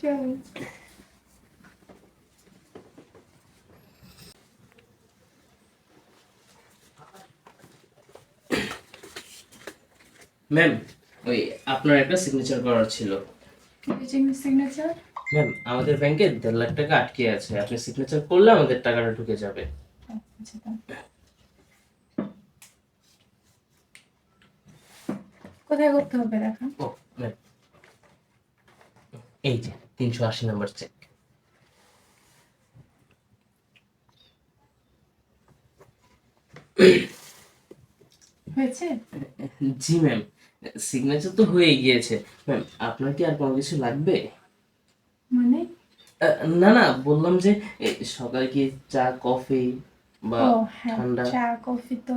চলুন। ম্যাম, ওই আপনার একটা সিগনেচার করার ছিল। সিগনেচার? ম্যাম, আমাদের ব্যাংকে 1.5 লাখ টাকা আটকে আছে, আপনি সিগনেচার করলে আমাদের টাকাটা ঢুকে যাবে। আচ্ছা দাও। কোথায় করতে হবে দেখা? ও ম্যাম, এই যে 380 নম্বর চেক। হয়েছে? জি ম্যাম, সিগনেচার তো হয়ে গিয়েছে। ম্যাম, আপনার কি আর কোনো কিছু লাগবে? মানে? না না, বললাম যে সকালে কি চা কফি বা ও হ্যাঁ, ঠান্ডা চা কফি তো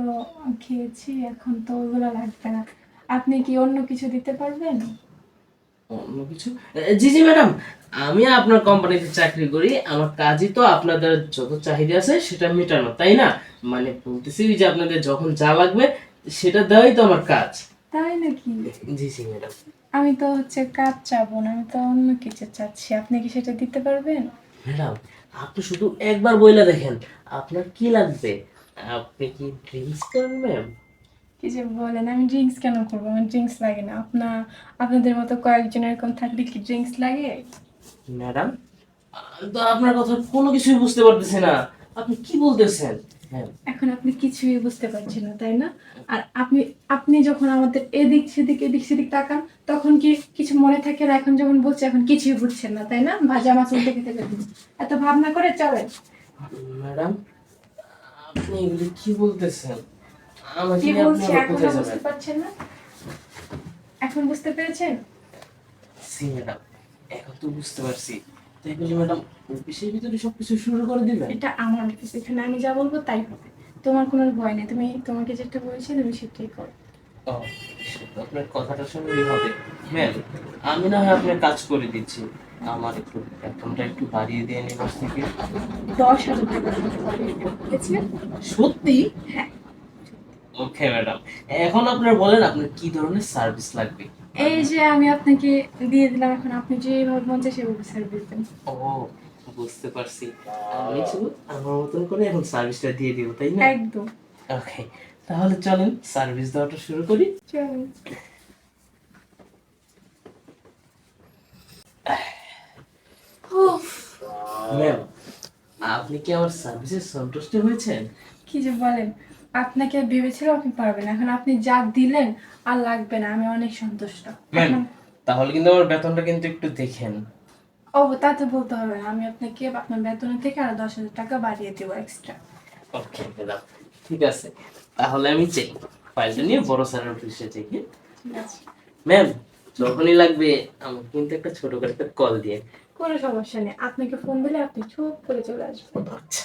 খেয়েছি, এখন তো ওগুলো লাগবে না। আপনি কি অন্য কিছু দিতে পারবেন? অন্য কিছু? জি জি ম্যাডাম, আমি আপনার কোম্পানিতে চাকরি করি, আমার কাজই তো আপনাদের যত চাহিদা আছে সেটা মেটানো, তাই না? মানে বলতেছি যে আপনাদের যখন যা লাগবে সেটা দেওয়াই তো আমার কাজ। তাই নাকি? জি জি ম্যাডাম। আমি তো কাজ চাবো না, আমি তো অন্য কিছু চাচ্ছি। আপনি কি সেটা দিতে পারবেন? ম্যাডাম, আপনি শুধু একবার বইলা দেখেন আপনার কি লাগবে। আপনি কি ড্রিঙ্কস করেন ম্যাম? কি যে বলেন, আমি ড্রিঙ্কস কেন করবো? আমার ড্রিঙ্কস লাগে না। আপনাদের মতো কয়েকজন এরকম থাকলে কি ড্রিঙ্কস লাগে? ম্যাডাম, আমি তো আপনার কথা কোনো কিছুই বুঝতে পারতেছি না, আপনি কি বলতেছেন? হ্যাঁ। এখন আপনি কিছুই বুঝতে পারছেন না, তাই না? আর আপনি আপনি যখন আমাদের এদিক সেদিক তাকান, তখন কি কিছু মনে থাকে না? এখন যখন বলছি, এখন কিছুই বুঝছেন না, তাই না? ভাজা মাছ উল্টে খেতে পারেন। এত ভাবনা করে চলেন। ম্যাডাম, আপনি এগুলি কি বলতেছেন? আমাকে কি নিয়ে আপনি বলছি আবার এখনো কোথায় বুঝতে যাবেন? পারছেন না? এখন বুঝতে পেরেছেন? জি ম্যাডাম, এখন তো বুঝতে পারছি। তাই বলি ম্যাডাম, অফিসের ভিতরে সবকিছু শুরু করে দিবেন? এটা আমার অফিস, এখানে আমি যা বলবো তাই হবে। তোমার কোনো ভয় নেই, তোমাকে যেটা বলছি তুমি সেটাই করো। ও, আপনার কথাটা শুনলেই হবে। ম্যাম, আমি না হয় আপনার কাজ করে দিচ্ছি, আমার একটু বেতনটা একটু বাড়িয়ে দিয়ে নিন আজ থেকে। 10,000 টাকা দিতে পারবে, ঠিক আছে? সত্যি? হ্যাঁ। ওকে ম্যাডাম, এখন আপনার বলেন আপনার কি ধরনের সার্ভিস লাগবে। এই যে আমি আপনাকে দিয়ে দিলাম, এখন আপনি যেভাবে মন চায় সেভাবে সার্ভিস দেন। ও, বুঝতে পারছি। আমি শুধু আমার মতন করে এখন সার্ভিসটা দিয়ে দিব, তাই না? একদম। ওকে, তাহলে চলেন সার্ভিস দেওয়াটা শুরু করি। চলুন। উফ, ম্যাম, আপনি কি আমার সার্ভিসে সন্তুষ্ট হয়েছেন? কি যে বলেন! আপনাকে ভেবেছিলাম আপনি পারবেন, এখন আপনি যা দিলেন আর লাগবে না, আমি অনেক সন্তুষ্ট ম্যাম, এখন। তাহলে কিন্তু আমার বেতনটা কিন্তু একটু দেখেন। ও, তা তো বলতে হবে না, আমি আপনাকে আপনার বেতনের থেকে আরো 10,000 টাকা বাড়িয়ে দেবো এক্সট্রা। ওকে ম্যাডাম, ঠিক আছে, তাহলে আমি চাই ফাইলটা ঠিক নিয়ে আছে। বড় স্যারের অফিসে যাই। ঠিক আছে। ম্যাম, যখনই লাগবে আমাকে কিন্তু একটা ছোট করে একটা কল দিয়ে। কোনো সমস্যা নেই, আপনাকে ফোন দিলে আপনি চুপ করে চলে আসবেন। আচ্ছা।